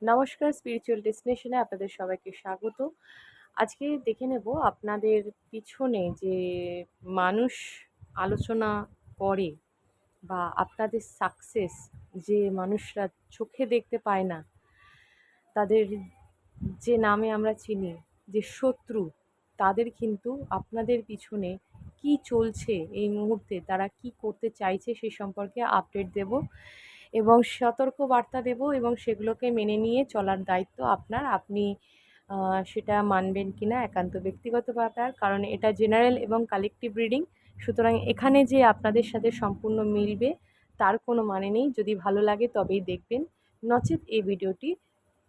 নমস্কার, স্পিরিচুয়াল ডেস্টিনেশনে আপনাদের সবাইকে স্বাগত। আজকে দেখে নেব আপনাদের পিছনে যে মানুষ আলোচনা করে বা আপনাদের সাকসেস যে মানুষরা চোখে দেখতে পায় না, তাদের যে নামে আমরা চিনি যে শত্রু, তাদের কিন্তু আপনাদের পিছনে কি চলছে এই মুহূর্তে, তারা কি করতে চাইছে সে সম্পর্কে আপডেট দেব এবং সতর্ক বার্তা দেব এবং সেগুলোকে মেনে নিয়ে চলার দায়িত্ব আপনার। আপনি সেটা মানবেন কিনা একান্ত ব্যক্তিগত ব্যাপার, কারণ এটা জেনারেল এবং কালেকটিভ রিডিং। সুতরাং এখানে যে আপনাদের সাথে সম্পূর্ণ মিলবে তার কোনো মানে নেই। যদি ভালো লাগে তবেই দেখবেন, নচেৎ এই ভিডিওটি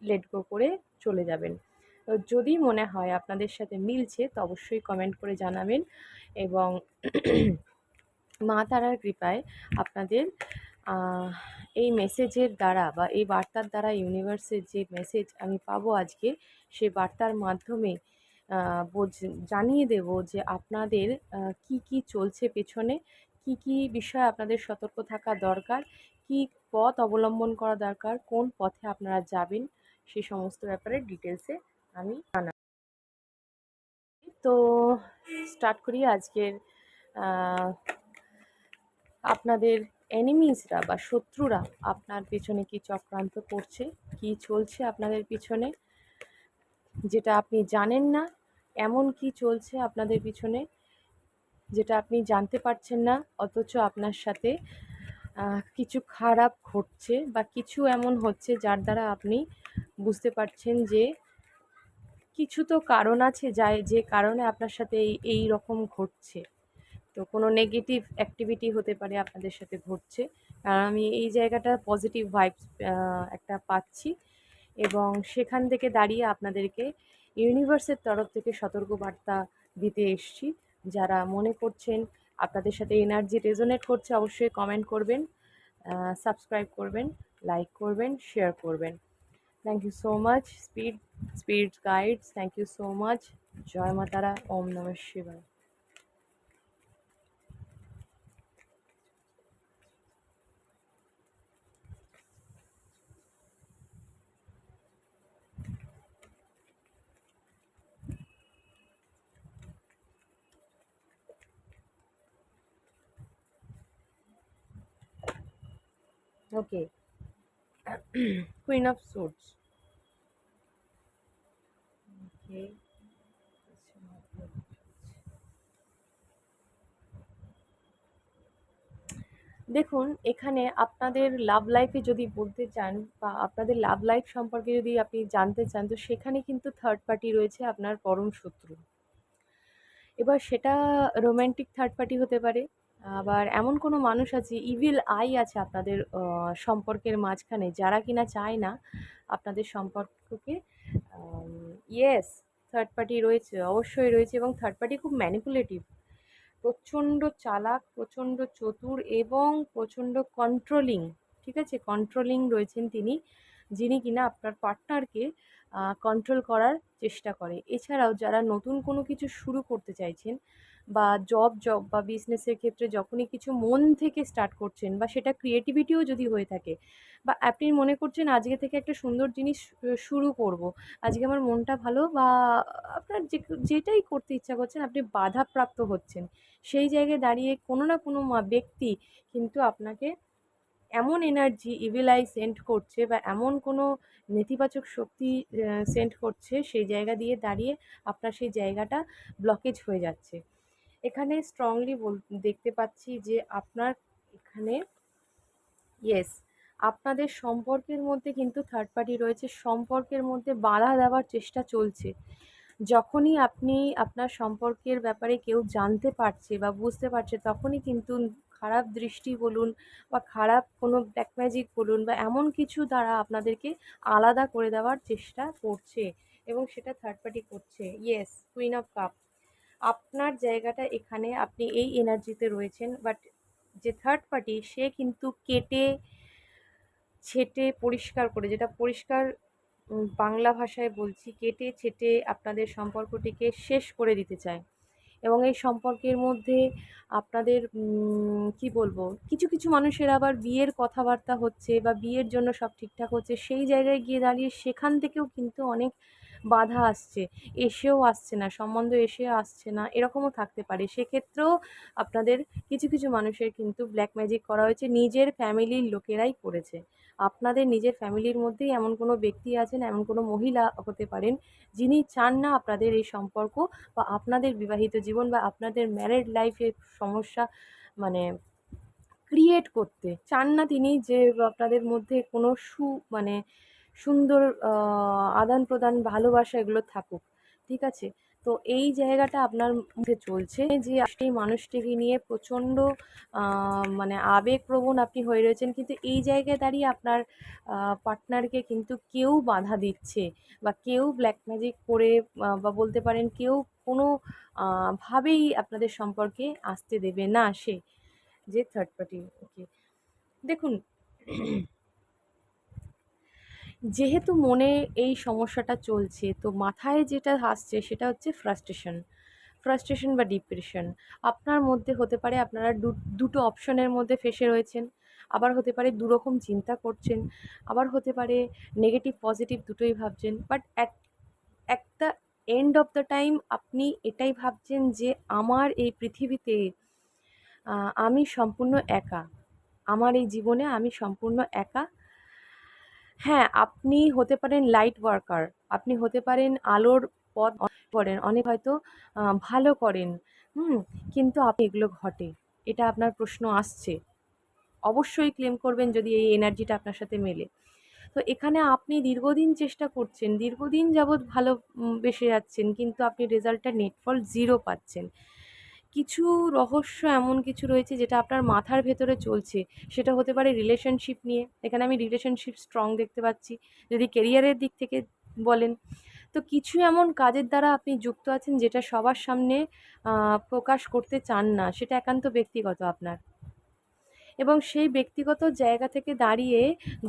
লেট গো করে চলে যাবেন। তো যদি মনে হয় আপনাদের সাথে মিলছে তো অবশ্যই কমেন্ট করে জানাবেন এবং মা তারার কৃপায় আপনাদের এই মেসেজের দ্বারা বা এই বার্তার দ্বারা ইউনিভার্সের যে মেসেজ আমি পাবো আজকে, সেই বার্তার মাধ্যমে জানিয়ে দেব যে আপনাদের কি কি চলছে পেছনে, কি কি বিষয়ে আপনাদের সতর্ক থাকা দরকার, কি পথ অবলম্বন করা দরকার, কোন পথে আপনারা যাবেন, সেই সমস্ত ব্যাপারে ডিটেলসে আমি জানাবো। তো স্টার্ট করি আজকের আপনাদের এনিমিজরা বা শত্রুরা আপনার পেছনে কি চক্রান্ত করছে, কি চলছে আপনাদের পিছনে যেটা আপনি জানেন না, এমন কি চলছে আপনাদের পিছনে যেটা আপনি জানতে পারছেন না, অথচ আপনার সাথে কিছু খারাপ ঘটছে বা কিছু এমন হচ্ছে যার দ্বারা আপনি বুঝতে পারছেন যে কিছু তো কারণ আছে যে কারণে আপনার সাথে এই রকম ঘটছে। তো কোনো নেগেটিভ অ্যাক্টিভিটি হতে পারে আপনাদের সাথে ঘটছে, কারণ আমি এই জায়গাটা পজিটিভ ভাইবস একটা পাচ্ছি এবং সেখান থেকে দাঁড়িয়ে আপনাদেরকে ইউনিভার্সের তরফ থেকে সতর্কবার্তা দিতে এসছি। যারা মনে করছেন আপনাদের সাথে এনার্জি রেজোনেট করছে অবশ্যই কমেন্ট করবেন, সাবস্ক্রাইব করবেন, লাইক করবেন, শেয়ার করবেন। Thank you so much spirit guides, thank you so much. জয় মা তারা, ওম নমঃ শিবায়। Okay, queen of swords. Okay, দেখুন এখানে আপনাদের লাভ লাইফে যদি বলতে চান বা আপনাদের লাভ লাইফ সম্পর্কে যদি আপনি জানতে চান, তো সেখানে কিন্তু থার্ড পার্টি রয়েছে আপনার পরম শত্রু। এবার সেটা রোম্যান্টিক থার্ড পার্টি হতে পারে, আবার এমন কোনো মানুষ আছে, ইভিল আই আছে আপনাদের সম্পর্কের মাঝখানে, যারা কিনা চায় না আপনাদের সম্পর্ককে। ইয়েস, থার্ড পার্টি রয়েছে, অবশ্যই রয়েছে, এবং থার্ড পার্টি খুব ম্যানিপুলেটিভ, প্রচণ্ড চালাক, প্রচণ্ড চতুর এবং প্রচণ্ড কন্ট্রোলিং। ঠিক আছে, কন্ট্রোলিং রয়েছেন তিনি, যিনি কিনা আপনার পার্টনারকে কন্ট্রোল করার চেষ্টা করে। এছাড়াও যারা নতুন কোনো কিছু শুরু করতে চাইছেন বা জব বা বিজনেসের ক্ষেত্রে যখনই কিছু মন থেকে স্টার্ট করছেন বা সেটা ক্রিয়েটিভিটিও যদি হয়ে থাকে, বা আপনি মনে করছেন আজকে থেকে একটা সুন্দর জিনিস শুরু করব, আজকে আমার মনটা ভালো, বা আপনার যেটাই করতে ইচ্ছা করছেন আপনি বাধাপ্রাপ্ত হচ্ছেন, সেই জায়গায় দাঁড়িয়ে কোনো না কোনো ব্যক্তি কিন্তু আপনাকে এমন এনার্জি ইভিল আই সেন্ড করছে বা এমন কোনো নেতিবাচক শক্তি সেন্ড করছে, সেই জায়গা দিয়ে দাঁড়িয়ে আপনার সেই জায়গাটা ব্লকেজ হয়ে যাচ্ছে। এখানে স্ট্রংলি দেখতে পাচ্ছি যে আপনার এখানে, ইয়েস, আপনাদের সম্পর্কের মধ্যে কিন্তু থার্ড পার্টি রয়েছে, সম্পর্কের মধ্যে বাধা দেওয়ার চেষ্টা চলছে। যখনই আপনি আপনার সম্পর্কের ব্যাপারে কেউ জানতে পারছে বা বুঝতে পারছে, তখনই কিন্তু খারাপ দৃষ্টি বলুন বা খারাপ কোনো ব্ল্যাক ম্যাজিক বলুন বা এমন কিছু দ্বারা আপনাদেরকে আলাদা করে দেওয়ার চেষ্টা করছে, এবং সেটা থার্ড পার্টি করছে। ইয়েস, কুইন অফ কাপ, আপনার জায়গাটা এখানে, আপনি এই এনার্জিতে রয়েছেন, বাট যে থার্ড পার্টি সে কিন্তু কেটে ছেঁটে পরিষ্কার করে, যেটা পরিষ্কার বাংলা ভাষায় বলছি, কেটে ছেঁটে আপনাদের সম্পর্কটিকে শেষ করে দিতে চায়। এবং এই সম্পর্কের মধ্যে আপনাদের কি বলবো, কিছু কিছু মানুষের আবার বিয়ের কথাবার্তা হচ্ছে বা বিয়ের জন্য সব ঠিকঠাক হচ্ছে, সেই জায়গায় গিয়ে দাঁড়িয়ে সেখান থেকেও কিন্তু অনেক বাধা আসছে, এসেও আসছে না, সম্বন্ধ এসেও আসছে না, এরকমও থাকতে পারে। সেক্ষেত্রেও আপনাদের কিছু কিছু মানুষের কিন্তু ব্ল্যাক ম্যাজিক করা হয়েছে, নিজের ফ্যামিলির লোকেরাই করেছে। আপনাদের নিজের ফ্যামিলির মধ্যেই এমন কোনো ব্যক্তি আছেন, এমন কোনো মহিলা হতে পারেন, যিনি চান না আপনাদের এই সম্পর্ক বা আপনাদের বিবাহিত জীবন বা আপনাদের ম্যারেড লাইফে সমস্যা মানে ক্রিয়েট করতে চান না তিনি, যে আপনাদের মধ্যে কোনো মানে সুন্দর আদান প্রদান ভালোবাসা এগুলো থাকুক। ঠিক আছে? তো এই জায়গাটা আপনার মধ্যে চলছে যে সেই মানুষটিকে নিয়ে প্রচণ্ড মানে আবেগপ্রবণ আপনি হয়ে রয়েছেন, কিন্তু এই জায়গায় দাঁড়িয়ে আপনার পার্টনারকে কিন্তু কেউ বাধা দিচ্ছে বা কেউ ব্ল্যাক ম্যাজিক করে বা বলতে পারেন কেউ কোনো ভাবেই আপনাদের সম্পর্কে আসতে দেবে না সে, যে থার্ড পার্টি। ওকে, দেখুন, যেহেতু মনে এই সমস্যাটা চলছে, তো মাথায় যেটা আসছে সেটা হচ্ছে ফ্রাস্ট্রেশন। ফ্রাস্ট্রেশন বা ডিপ্রেশন। আপনার মধ্যে হতে পারে আপনারা দুটো অপশনের মধ্যে ফেঁসে রয়েছেন। আবার হতে পারে দুরকম চিন্তা করছেন। আবার হতে পারে নেগেটিভ পজিটিভ দুটোই ভাবছেন। But at the end of the time আপনি এটাই ভাবছেন যে আমার এই পৃথিবীতে আমি সম্পূর্ণ একা। আমার এই জীবনে আমি সম্পূর্ণ একা। হ্যাঁ, আপনি হতে পারেন লাইট ওয়ার্কার, আপনি হতে পারেন আলোর পথ করেন, অনেক হয়তো ভালো করেন, হুম? কিন্তু এগুলো ঘটে। এটা আপনার প্রশ্ন আসছে। অবশ্যই ক্লেম করবেন যদি এই এনার্জিটা আপনার সাথে মেলে। তো এখানে আপনি দীর্ঘদিন চেষ্টা করছেন, দীর্ঘদিন যাবৎ ভালো বেসে যাচ্ছেন, কিন্তু আপনি রেজাল্টটা নেটফল 0 পাচ্ছেন। কিছু রহস্য এমন কিছু রয়েছে যেটা আপনার মাথার ভেতরে চলছে, সেটা হতে পারে রিলেশনশিপ নিয়ে। এখানে আমি রিলেশনশিপ স্ট্রং দেখতে পাচ্ছি। যদি কেরিয়ারের দিক থেকে বলেন, তো কিছু এমন কাজের দ্বারা আপনি যুক্ত আছেন যেটা সবার সামনে প্রকাশ করতে চান না, সেটা একান্ত ব্যক্তিগত আপনার। এবং সেই ব্যক্তিগত জায়গা থেকে দাঁড়িয়ে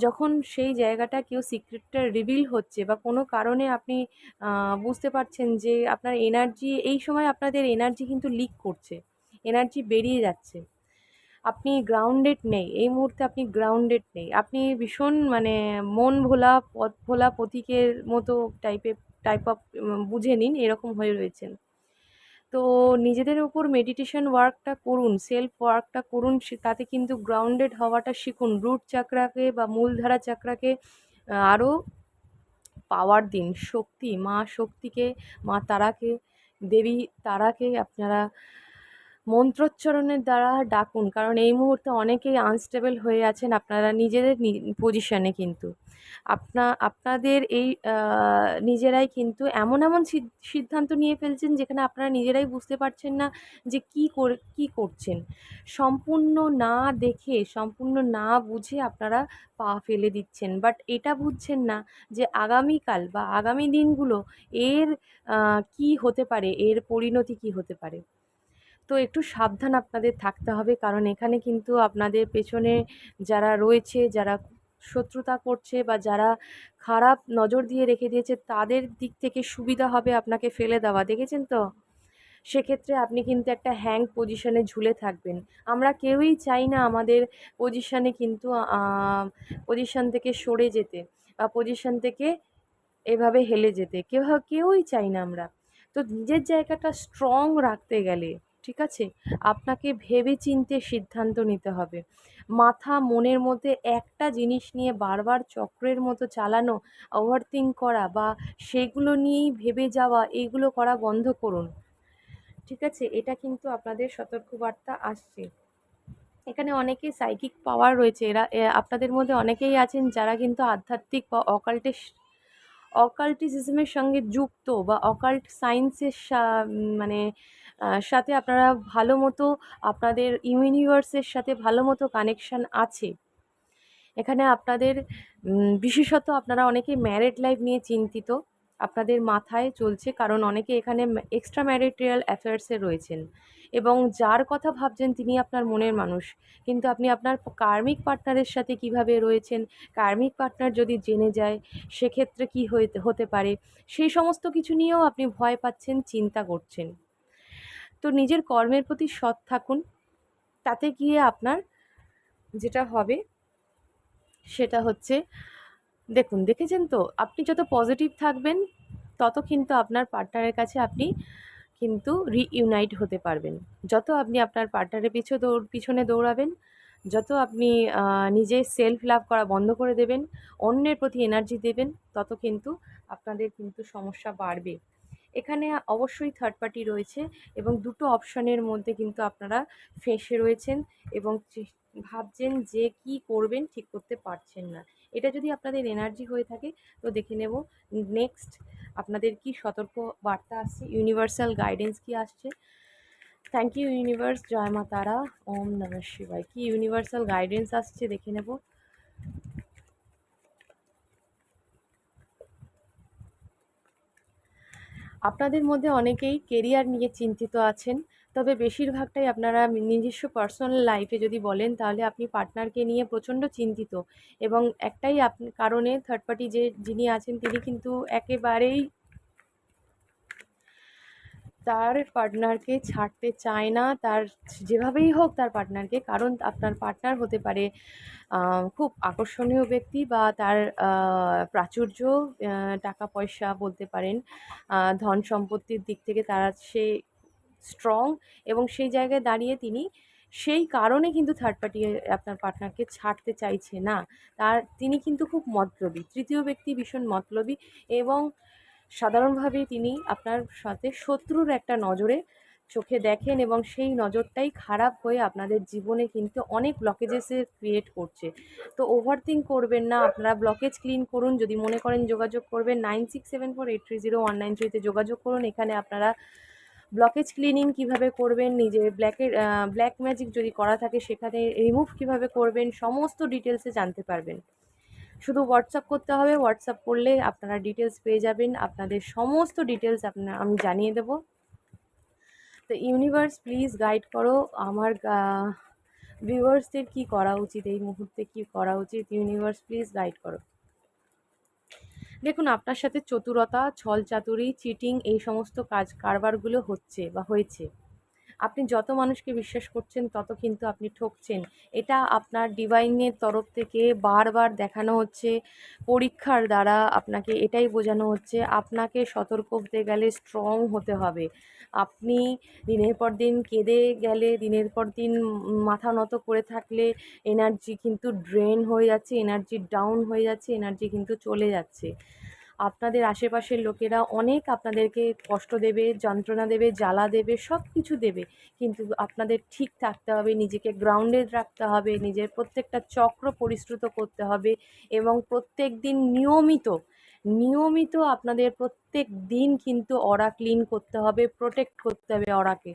যখন সেই জায়গাটা কেউ সিক্রেটটা রিভিল হচ্ছে বা কোনো কারণে আপনি বুঝতে পারছেন যে আপনার এনার্জি এই সময়, আপনাদের এনার্জি কিন্তু লিক করছে, এনার্জি বেরিয়ে যাচ্ছে, আপনি গ্রাউন্ডেড নেই এই মুহূর্তে, আপনি গ্রাউন্ডেড নেই, আপনি ভীষণ মানে মন ভোলা পথ ভোলা পথিকের মতো টাইপ অফ বুঝে নিন এরকম হয়ে রয়েছেন। তো নিজেদের উপর মেডিটেশন ওয়ার্কটা করুন, সেলফ ওয়ার্কটা করুন, তাতে কিন্তু গ্রাউন্ডেড হওয়াটা শিখুন। রুট চাকরাকে বা মূলধারা চাকরাকে আরও পাওয়ার দিন, শক্তি, মা শক্তিকে, মা তারাকে, দেবী তারাকে আপনারা মন্ত্রোচ্চারণের দ্বারা ডাকুন। কারণ এই মুহূর্তে অনেকেই আনস্টেবল হয়ে আছেন আপনারা নিজেদের পজিশনে, কিন্তু আপনাদের এই নিজেরাই কিন্তু এমন এমন সিদ্ধান্ত নিয়ে ফেলছেন যেখানে আপনারা নিজেরাই বুঝতে পারছেন না যে কী করছেন। সম্পূর্ণ না দেখে, সম্পূর্ণ না বুঝে আপনারা পা ফেলে দিচ্ছেন। বাট এটা বুঝছেন না যে আগামীকাল বা আগামী দিনগুলো এর কী হতে পারে, এর পরিণতি কী হতে পারে। তো একটু সাবধান আপনাদের থাকতে হবে, কারণ এখানে কিন্তু আপনাদের পেছনে যারা রয়েছে, যারা শত্রুতা করছে বা যারা খারাপ নজর দিয়ে রেখে দিয়েছে, তাদের দিক থেকে সুবিধা হবে আপনাকে ফেলে দেওয়া, দেখেছেন তো? সেক্ষেত্রে আপনি কিন্তু একটা হ্যাং পজিশনে ঝুলে থাকবেন। আমরা কেউই চাই না আমাদের পজিশনে কিন্তু পজিশন থেকে সরে যেতে বা পজিশন থেকে এভাবে হেলে যেতে, কেউই চাই না আমরা। তো নিজের জায়গাটা স্ট্রং রাখতে গেলে, ঠিক আছে, আপনাকে ভেবেচিন্তে সিদ্ধান্ত নিতে হবে। মনের মধ্যে একটা জিনিস নিয়ে বারবার চক্রের মতো চালানো, ওভারথিঙ্ক করা বা সেগুলো নিয়েই ভেবে যাওয়া, এইগুলো করা বন্ধ করুন। ঠিক আছে? এটা কিন্তু আপনাদের সতর্কবার্তা আসছে। এখানে অনেকেই সাইকিক পাওয়ার রয়েছে, আপনাদের মধ্যে অনেকেই আছেন যারা কিন্তু আধ্যাত্মিক বা অকাল্টিসিজমের সঙ্গে যুক্ত বা অকাল্ট সায়েন্সের মানে সাথে আপনারা ভালো মতো, আপনাদের ইউনিভার্সের সাথে ভালো মতো কানেকশান আছে। এখানে আপনাদের বিশেষত আপনারা অনেকে ম্যারিড লাইফ নিয়ে চিন্তিত, আপনাদের মাথায় চলছে, কারণ অনেকে এখানে এক্সট্রা ম্যারিটাল অ্যাফেয়ার্সে রয়েছেন এবং যার কথা ভাবছেন তিনি আপনার মনের মানুষ, কিন্তু আপনি আপনার কার্মিক পার্টনারের সাথে কিভাবে রয়েছেন, কার্মিক পার্টনার যদি জেনে যায় সেক্ষেত্রে কী হতে পারে, সেই সমস্ত কিছু নিয়েও আপনি ভয় পাচ্ছেন, চিন্তা করছেন। তো নিজের কর্মের প্রতি সৎ থাকুন, তাতে গিয়ে আপনার যেটা হবে সেটা হচ্ছে, দেখুন দেখেছেন তো, আপনি যত পজিটিভ থাকবেন তত কিন্তু আপনার পার্টনারের কাছে আপনি কিন্তু রিইউনাইট হতে পারবেন। যত আপনি আপনার পার্টনারের পিছনে দৌড়াবেন, যত আপনি নিজে সেলফ লাভ করা বন্ধ করে দেবেন, অন্যের প্রতি এনার্জি দেবেন, তত কিন্তু আপনাদের কিন্তু সমস্যা বাড়বে। এখানে অবশ্যই থার্ড পার্টি রয়েছে এবং দুটো অপশনের মধ্যে কিন্তু আপনারা ফেঁসে রয়েছেন এবং ভাবছেন যে কি করবেন ঠিক করতে পারছেন না। এটা যদি আপনাদের এনার্জি হয়ে থাকে তো দেখে নেব নেক্সট আপনাদের কি সতর্ক বার্তা আসছে, ইউনিভার্সাল গাইডেন্স কি আসছে। থ্যাংক ইউ ইউনিভার্স, জয় মা তারা, ওম নমঃ শিবায়। কি ইউনিভার্সাল গাইডেন্স আসছে দেখে নেব। আপনাদের মধ্যে অনেকেই কেরিয়ার নিয়ে চিন্তিত আছেন, তবে বেশিরভাগটাই আপনারা নিজস্ব পার্সোনাল লাইফে যদি বলেন তাহলে আপনি পার্টনারকে নিয়ে প্রচণ্ড চিন্তিত এবং একটাই কারণে থার্ড পার্টি যিনি আছেন তিনি কিন্তু একেবারেই তার পার্টনারকে ছাড়তে চায় না, তার যেভাবেই হোক তার পার্টনারকে, কারণ আপনার পার্টনার হতে পারে খুব আকর্ষণীয় ব্যক্তি বা তার প্রাচুর্য, টাকা পয়সা বলতে পারেন, ধন সম্পত্তির দিক থেকে সে স্ট্রং এবং সেই জায়গায় দাঁড়িয়ে তিনি সেই কারণে কিন্তু থার্ড পার্টি আপনার পার্টনারকে ছাড়তে চাইছে না। তিনি কিন্তু খুব মতলবী, তৃতীয় ব্যক্তি ভীষণ মতলবী এবং সাধারণভাবেই তিনি আপনার সাথে শত্রুর একটা নজরে চোখে দেখেন এবং সেই নজরটাই খারাপ হয়ে আপনাদের জীবনে কিন্তু অনেক ব্লকেজেসের ক্রিয়েট করছে। তো ওভারথিঙ্ক করবেন না, আপনারা ব্লকেজ ক্লিন করুন। যদি মনে করেন যোগাযোগ করবেন 9674830193 যোগাযোগ করুন। এখানে আপনারা ব্লকেজ ক্লিনিং কিভাবে করবেন, নিজে ব্ল্যাক ম্যাজিক যদি করা থাকে সেখানে রিমুভ কিভাবে করবেন, সমস্ত ডিটেলসে জানতে পারবেন। শুধু হোয়াটসঅ্যাপ করতে হবে, হোয়াটসঅ্যাপ করলে আপনারা ডিটেলস পেয়ে যাবেন, আপনাদের সমস্ত ডিটেলস আমি জানিয়ে দেব। তো ইউনিভার্স প্লিজ গাইড করো আমার ভিউয়ার্সদের কি করা উচিত, এই মুহূর্তে কি করা উচিত, ইউনিভার্স প্লিজ গাইড করো। দেখুন আপনার সাথে চতুরতা, ছল চাতুরি, চিটিং এই সমস্ত কারবারগুলো হচ্ছে বা হয়েছে। আপনি যত মানুষকে বিশ্বাস করছেন তত কিন্তু আপনি ঠকছেন। এটা আপনার ডিভাইনের তরফ থেকে বারবার দেখানো হচ্ছে, পরীক্ষার দ্বারা আপনাকে এটাই বোঝানো হচ্ছে আপনাকে সতর্ক হতে গেলে স্ট্রং হতে হবে। আপনি দিনের পর দিন কেঁদে গেলে, দিনের পর দিন মাথা নত করে থাকলে এনার্জি কিন্তু ড্রেন হয়ে যাচ্ছে, এনার্জি ডাউন হয়ে যাচ্ছে, এনার্জি কিন্তু চলে যাচ্ছে। আপনাদের আশেপাশের লোকেরা অনেক আপনাদেরকে কষ্ট দেবে, যন্ত্রণা দেবে, জ্বালা দেবে, সব কিছু দেবে, কিন্তু আপনাদের ঠিক থাকতে হবে, নিজেকে গ্রাউন্ডেড রাখতে হবে, নিজের প্রত্যেকটা চক্র পরিশ্রুত করতে হবে এবং প্রত্যেক দিন নিয়মিত আপনাদের প্রত্যেক দিন কিন্তু অরা ক্লিন করতে হবে, প্রোটেক্ট করতে হবে অরাকে।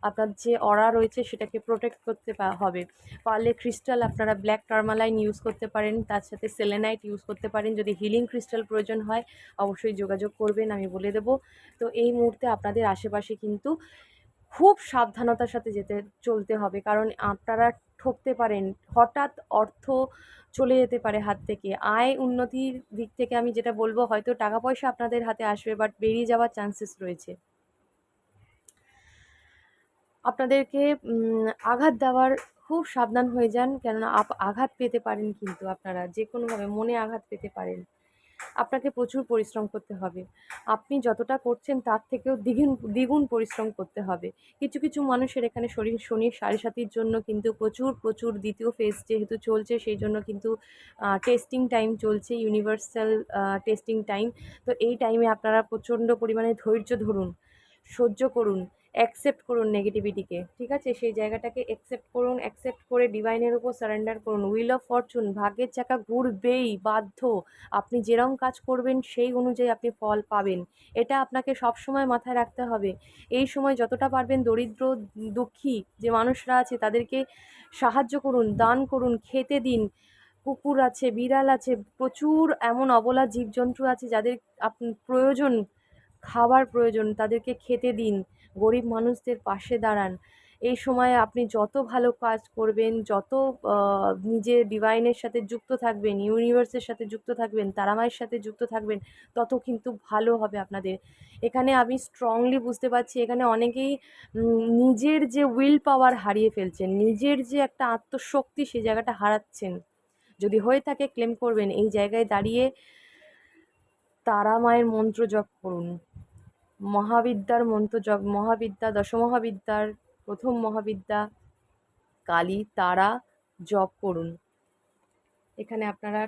আপনার যে অরা রয়েছে সেটাকে প্রোটেক্ট করতে হবে। পারলে ক্রিস্টাল আপনারা ব্ল্যাক টার্মালাইন ইউজ করতে পারেন, তার সাথে সেলেনাইট ইউজ করতে পারেন। যদি হিলিং ক্রিস্টাল প্রয়োজন হয় অবশ্যই যোগাযোগ করবেন, আমি বলে দেবো। তো এই মুহূর্তে আপনাদের আশেপাশে কিন্তু খুব সাবধানতার সাথে চলতে হবে, কারণ আপনারা ঠকতে পারেন, হঠাৎ অর্থ চলে যেতে পারে হাত থেকে। আয় উন্নতির দিক থেকে আমি যেটা বলবো, হয়তো টাকা পয়সা আপনাদের হাতে আসবে বাট বেরিয়ে যাওয়ার চান্সেস রয়েছে। আপনাদেরকে আঘাত দেওয়ার খুব সাবধান হয়ে যান, কেননা আঘাত পেতে পারেন, কিন্তু আপনারা যে কোনোভাবে মনে আঘাত পেতে পারেন। আপনাকে প্রচুর পরিশ্রম করতে হবে, আপনি যতটা করছেন তার থেকেও দ্বিগুণ পরিশ্রম করতে হবে। কিছু মানুষের এখানে শনির সাড়ে সাতির জন্য কিন্তু প্রচুর দ্বিতীয় ফেজ যেহেতু চলছে, সেই জন্য কিন্তু টেস্টিং টাইম চলছে, ইউনিভার্সাল টেস্টিং টাইম। তো এই টাইমে আপনারা প্রচণ্ড পরিমাণে ধৈর্য ধরুন, সহ্য করুন, অ্যাকসেপ্ট করুন নেগেটিভিটিকে, ঠিক আছে? সেই জায়গাটাকে অ্যাকসেপ্ট করুন, অ্যাকসেপ্ট করে ডিভাইনের উপর সারেন্ডার করুন। হুইল অফ ফরচুন, ভাগ্যের চাকা ঘুরবেই, বাধ্য। আপনি যেরকম কাজ করবেন সেই অনুযায়ী আপনি ফল পাবেন, এটা আপনাকে সবসময় মাথায় রাখতে হবে। এই সময় যতটা পারবেন দরিদ্র দুঃখী যে মানুষরা আছে তাদেরকে সাহায্য করুন, দান করুন, খেতে দিন। কুকুর আছে, বিড়াল আছে, প্রচুর এমন অবলা জীবজন্তু আছে যাদের প্রয়োজন, খাবার প্রয়োজন, তাদেরকে খেতে দিন। গরিব মানুষদের পাশে দাঁড়ান। এই সময়ে আপনি যত ভালো কাজ করবেন, যত নিজে ডিভাইনের সাথে যুক্ত থাকবেন, ইউনিভার্সের সাথে যুক্ত থাকবেন, তারামায়ের সাথে যুক্ত থাকবেন, তত কিন্তু ভালো হবে আপনাদের। এখানে আমি স্ট্রংলি বুঝতে পারছি এখানে অনেকেই নিজের যে উইল পাওয়ার হারিয়ে ফেলছেন, নিজের যে একটা আত্মশক্তি সেই জায়গাটা হারাচ্ছেন। যদি হয়ে থাকে ক্লেম করবেন। এই জায়গায় দাঁড়িয়ে তারা মায়ের মন্ত্র জপ করুন, মহাবিদ্যার মন্ত্র জপ, মহাবিদ্যা, দশমহাবিদ্যার প্রথম মহাবিদ্যা কালী, তারা জপ করুন। এখানে আপনারা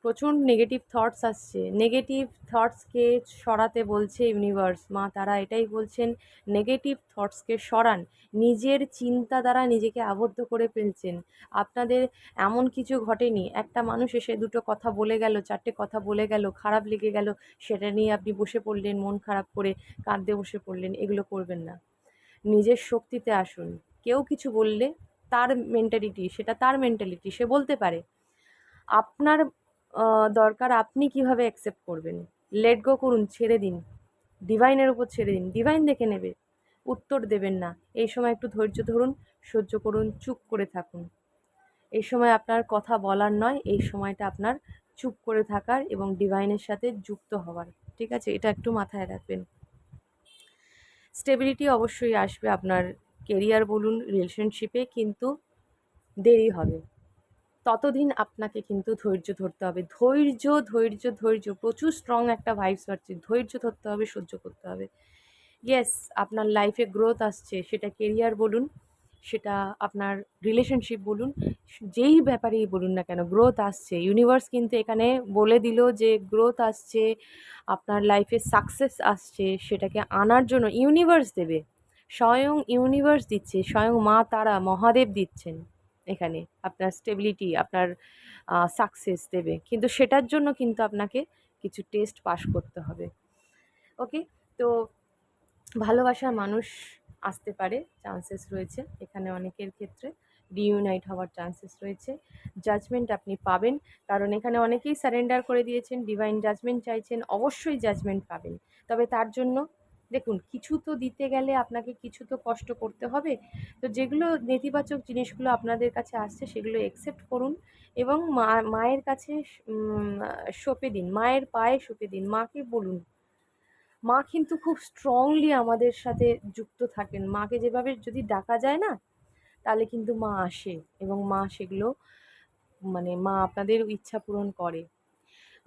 প্রচুর নেগেটিভ থটস আসছে, নেগেটিভ থটসকে সরাতে বলছে ইউনিভার্স, মা তারা এটাই বলছেন, নেগেটিভ থটসকে সরান। নিজের চিন্তা দ্বারা নিজেকে আবদ্ধ করে ফেলছেন। আপনাদের এমন কিছু ঘটেনি, একটা মানুষ এসে দুটো কথা বলে গেল, চারটে কথা বলে গেল, খারাপ লেগে গেল, সেটা নিয়ে আপনি বসে পড়লেন, মন খারাপ করে কাঁদতে বসে পড়লেন। এগুলো করবেন না। নিজের শক্তিতে আসুন। কেউ কিছু বললে তার মেন্টালিটি, সেটা তার মেন্টালিটি, সে বলতে পারে। আপনার দরকার আপনি কিভাবে অ্যাকসেপ্ট করবেন। লেট গো করুন, ছেড়ে দিন, ডিভাইনের উপর ছেড়ে দিন, ডিভাইন দেখে নেবে। উত্তর দেবেন না। এই সময় একটু ধৈর্য ধরুন, সহ্য করুন, চুপ করে থাকুন। এই সময় আপনার কথা বলার নয়, এই সময়টা আপনার চুপ করে থাকার এবং ডিভাইনের সাথে যুক্ত হওয়ার। ঠিক আছে, এটা একটু মাথায় রাখবেন। স্টেবিলিটি অবশ্যই আসবে আপনার কেরিয়ার বলুন, রিলেশনশিপে, কিন্তু দেরি হবে। ততদিন আপনাকে কিন্তু ধৈর্য ধরতে হবে। ধৈর্য, ধৈর্য, ধৈর্য। প্রচুর স্ট্রং একটা ভাইবস পাচ্ছি। ধৈর্য ধরতে হবে, সহ্য করতে হবে। ইয়েস, আপনার লাইফে গ্রোথ আসছে, সেটা কেরিয়ার বলুন, সেটা আপনার রিলেশনশিপ বলুন, যেই ব্যাপারেই বলুন না কেন, গ্রোথ আসছে। ইউনিভার্স কিন্তু এখানে বলে দিল যে গ্রোথ আসছে, আপনার লাইফে সাকসেস আসছে। সেটাকে আনার জন্য ইউনিভার্স দেবে, স্বয়ং ইউনিভার্স দিচ্ছে, স্বয়ং মা তারা মহাদেব দিচ্ছেন। এখানে আপনার স্টেবিলিটি, আপনার সাকসেস দেবে, কিন্তু সেটার জন্য কিন্তু আপনাকে কিছু টেস্ট পাস করতে হবে। ওকে, তো ভালোবাসার মানুষ আসতে পারে, চান্সেস রয়েছে এখানে অনেকের ক্ষেত্রে, রিইউনাইট হওয়ার চান্সেস রয়েছে। জাজমেন্ট আপনি পাবেন, কারণ এখানে অনেকেই সারেন্ডার করে দিয়েছেন, ডিভাইন জাজমেন্ট চাইছেন, অবশ্যই জাজমেন্ট পাবেন। তবে তার জন্য দেখুন, কিছু তো দিতে গেলে আপনাকে কিছু তো কষ্ট করতে হবে। তো যেগুলো নেতিবাচক জিনিসগুলো আপনাদের কাছে আসছে সেগুলো অ্যাকসেপ্ট করুন এবং মায়ের কাছে সঁপে দিন, মায়ের পায়ে সঁপে দিন। মাকে বলুন, মা কিন্তু খুব স্ট্রংলি আমাদের সাথে যুক্ত থাকেন। মাকে যেভাবে যদি ডাকা যায় না, তাহলে কিন্তু মা আসে এবং মা সেগুলো মা আপনাদের ইচ্ছা পূরণ করে।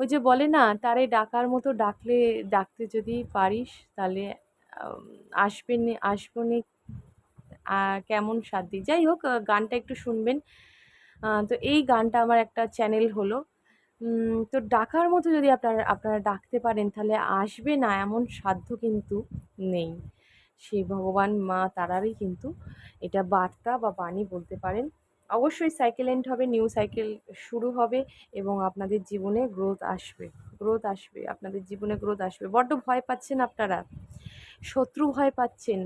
ওই যে বলে না, তারে ডাকার মতো ডাকতে যদি পারিস, তাহলে আম আসবনি কেমন সাধ্যি। যাই হোক, গানটা একটু শুনবেন। তো এই গানটা আমার একটা চ্যানেল হলো। তো ডাকার মতো যদি আপনারা ডাকতে পারেন, তাহলে আসবে না এমন সাধ্য কিন্তু নেই। সেই ভগবান মা তারারই কিন্তু এটা বার্তা বা বাণী বলতে পারেন। অবশ্যই সাইকেল এন্ড হবে, নিউ সাইকেল শুরু হবে এবং আপনাদের জীবনে গ্রোথ আসবে। গ্রোথ আসবে, আপনাদের জীবনে গ্রোথ আসবে। বড্ড ভয় পাচ্ছেন আপনারা, শত্রু ভয় পাচ্ছেন।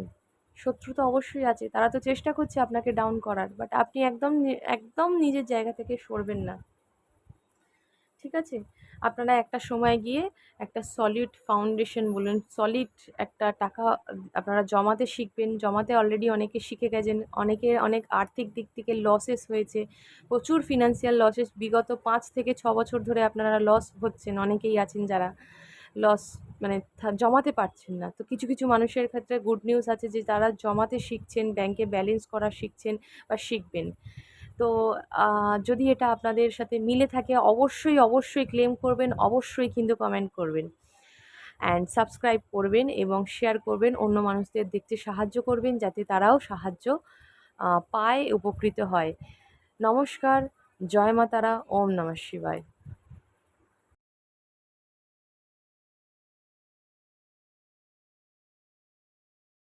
শত্রু তো অবশ্যই আছে, তারা তো চেষ্টা করছে আপনাকে ডাউন করার, বাট আপনি একদম একদম নিজের জায়গা থেকে সরবেন না। ঠিক আছে, আপনারা একটা সময় গিয়ে একটা সলিড ফাউন্ডেশন বলুন, সলিড একটা টাকা আপনারা জমাতে শিখবেন। জমাতে অলরেডি অনেকে শিখে গেছেন, অনেকের অনেক আর্থিক দিক থেকে লসেস হয়েছে, প্রচুর ফিনান্সিয়াল লসেস বিগত 5 থেকে 6 বছর ধরে আপনারা লস হচ্ছেন। অনেকেই আছেন যারা লস জমাতে পারছেন না। তো কিছু কিছু মানুষের ক্ষেত্রে গুড নিউজ আছে যে তারা জমাতে শিখছেন, ব্যাংকে ব্যালেন্স করা শিখছেন বা শিখবেন। তো যদি এটা আপনাদের সাথে মিলে থাকে, অবশ্যই অবশ্যই ক্লেম করবেন, অবশ্যই কিন্তু কমেন্ট করবেন অ্যান্ড সাবস্ক্রাইব করবেন এবং শেয়ার করবেন, অন্য মানুষদের দেখতে সাহায্য করবেন যাতে তারাও সাহায্য পায়, উপকৃত হয়। নমস্কার, জয় মা তারা, ওম নমঃ শিবায়।